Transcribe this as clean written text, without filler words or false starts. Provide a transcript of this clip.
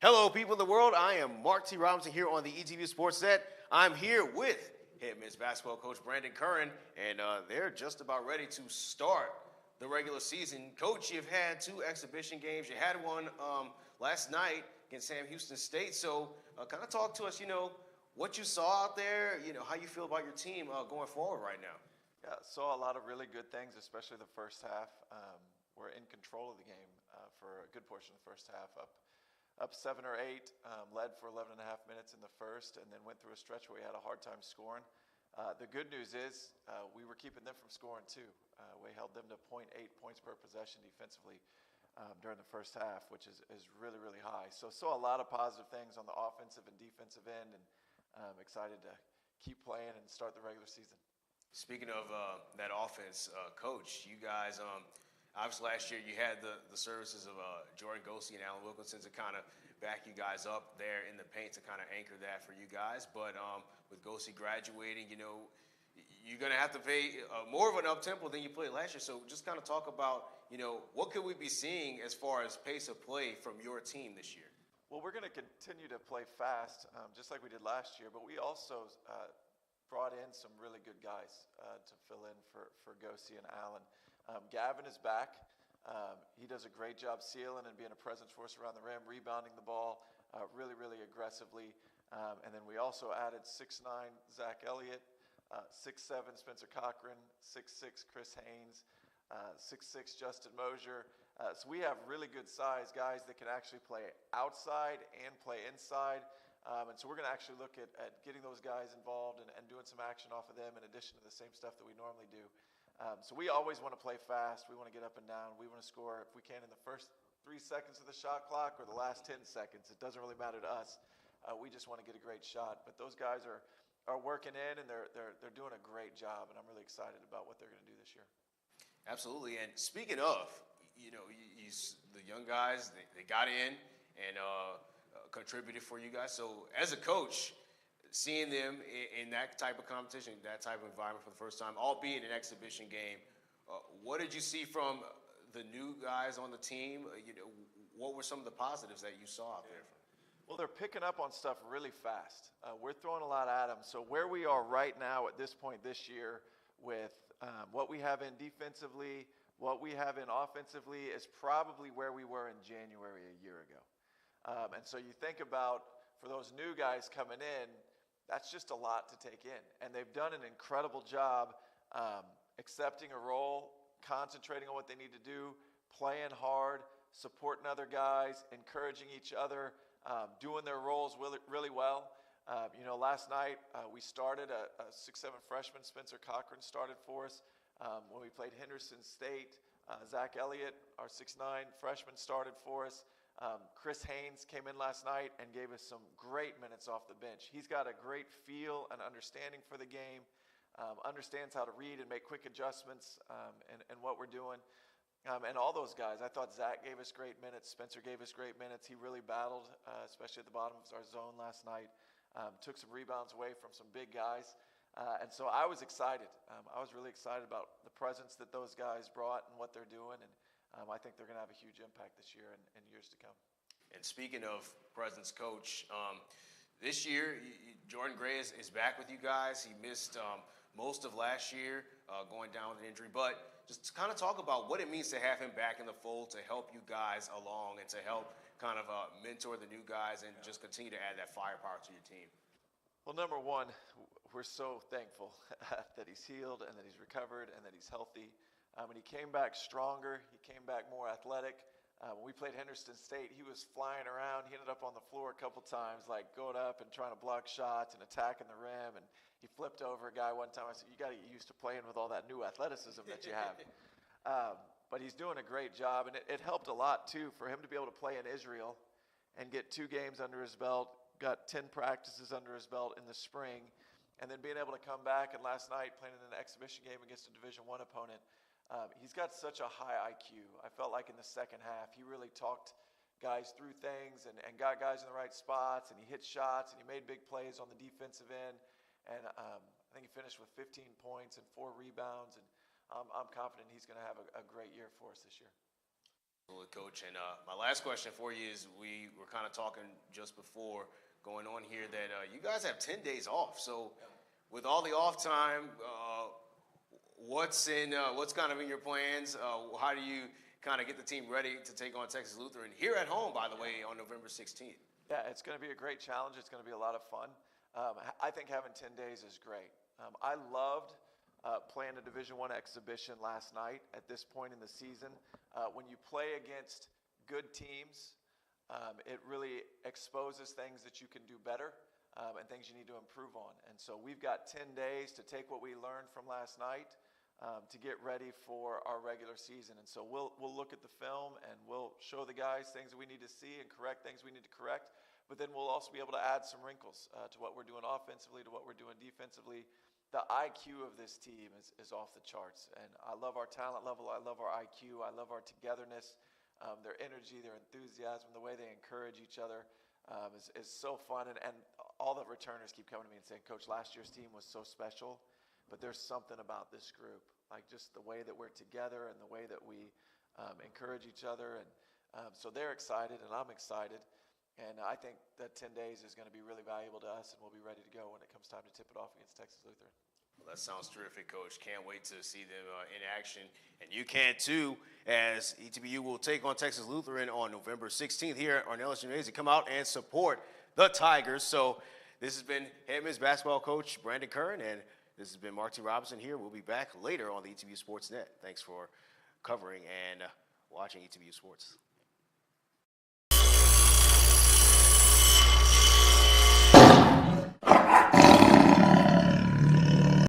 Hello, people of the world. I am Mark T. Robinson here on the ETV Sports Net. I'm here with head men's basketball coach Brandon Curran, and they're just about ready to start the regular season. Coach, you've had two exhibition games. You had one last night against Sam Houston State. So kind of talk to us, what you saw out there, how you feel about your team going forward right now. Yeah, saw a lot of really good things, especially the first half. We're in control of the game for a good portion of the first half, up 7 or 8, led for 11 and a half minutes in the first, and then went through a stretch where we had a hard time scoring. The good news is we were keeping them from scoring too. We held them to 0.8 points per possession defensively during the first half, which is really, really high. So saw a lot of positive things on the offensive and defensive end, and excited to keep playing and start the regular season. Speaking of that offense, Coach, you guys, obviously last year you had the services of Jordan Gosey and Alan Wilkinson to kind of back you guys up there in the paint to kind of anchor that for you guys. But with Gosey graduating, you're going to have to play more of an up-tempo than you played last year. So just kind of talk about, what could we be seeing as far as pace of play from your team this year? Well, we're going to continue to play fast, just like we did last year, but we also brought in some really good guys to fill in for Gosey and Allen. Gavin is back. He does a great job sealing and being a presence for us around the rim, rebounding the ball really, really aggressively. And then we also added 6'9" Zach Elliott, 6'7" Spencer Cochran, 6'6" Chris Haynes, 6'6" Justin Mosier. So we have really good size guys that can actually play outside and play inside. And so we're going to actually look at getting those guys involved and doing some action off of them in addition to the same stuff that we normally do. So we always want to play fast. We want to get up and down. We want to score, if we can, in the first 3 seconds of the shot clock or the last 10 seconds. It doesn't really matter to us. We just want to get a great shot. But those guys are working in, and they're doing a great job, and I'm really excited about what they're going to do this year. Absolutely. And speaking of, the young guys, they got in and contributed for you guys. So as a coach, seeing them in that type of competition, that type of environment for the first time, albeit an exhibition game, what did you see from the new guys on the team? What were some of the positives that you saw out there? Well, they're picking up on stuff really fast. We're throwing a lot at them. So where we are right now at this point this year with what we have in defensively, what we have in offensively is probably where we were in January a year ago. And so you think about, for those new guys coming in, that's just a lot to take in. And they've done an incredible job accepting a role, concentrating on what they need to do, playing hard, supporting other guys, encouraging each other, doing their roles really, really well. Last night we started a 6'7" freshman, Spencer Cochran, started for us. When we played Henderson State, Zach Elliott, our 6'9" freshman, started for us. Chris Haynes came in last night and gave us some great minutes off the bench. He's got a great feel and understanding for the game, understands how to read and make quick adjustments and what we're doing. And all those guys, I thought Zach gave us great minutes. Spencer gave us great minutes. He really battled, especially at the bottom of our zone last night. Took some rebounds away from some big guys. And so I was excited. I was really excited about the presence that those guys brought and what they're doing. And I think they're going to have a huge impact this year and years to come. And speaking of presence, Coach, this year, Jordan Gray is back with you guys. He missed most of last year going down with an injury. But just kind of talk about what it means to have him back in the fold to help you guys along and to help kind of mentor the new guys and just continue to add that firepower to your team. Well, number one, we're so thankful that he's healed and that he's recovered and that he's healthy. And he came back stronger. He came back more athletic. When we played Henderson State, he was flying around. He ended up on the floor a couple times, like going up and trying to block shots and attacking the rim. And he flipped over a guy one time. I said, you got to get used to playing with all that new athleticism that you have. But he's doing a great job. And it helped a lot, too, for him to be able to play in Israel and get 2 games under his belt, got 10 practices under his belt in the spring, and then being able to come back and last night playing in an exhibition game against a Division I opponent. He's got such a high IQ. I felt like in the second half, he really talked guys through things and got guys in the right spots, and he hit shots, and he made big plays on the defensive end. And I think he finished with 15 points and 4 rebounds, and I'm confident he's going to have a great year for us this year. Absolutely, Coach. And my last question for you is, we were kind of talking just before going on here that you guys have 10 days off. So with all the off time, what's kind of in your plans? How do you kind of get the team ready to take on Texas Lutheran here at home, by the way, on November 16th? Yeah, it's going to be a great challenge. It's going to be a lot of fun. I think having 10 days is great. I loved playing a Division I exhibition last night at this point in the season. When you play against good teams, it really exposes things that you can do better and things you need to improve on. And so we've got 10 days to take what we learned from last night to get ready for our regular season. And so we'll look at the film and we'll show the guys things that we need to see and correct things we need to correct. But then we'll also be able to add some wrinkles to what we're doing offensively, to what we're doing defensively. The IQ of this team is off the charts. And I love our talent level. I love our IQ. I love our togetherness. Their energy, their enthusiasm, the way they encourage each other is so fun. And all the returners keep coming to me and saying, Coach, last year's team was so special, but there's something about this group, like just the way that we're together and the way that we encourage each other. And so they're excited and I'm excited. And I think that 10 days is going to be really valuable to us, and we'll be ready to go when it comes time to tip it off against Texas Lutheran. Well, that sounds terrific, Coach. Can't wait to see them in action. And you can too, as ETBU will take on Texas Lutheran on November 16th here at Arnellis Gymnasium. Come out and support the Tigers. So this has been head men's basketball coach Brandon Curran, and this has been Mark T. Robinson here. We'll be back later on the ETBU Sports Net. Thanks for covering and watching ETBU Sports.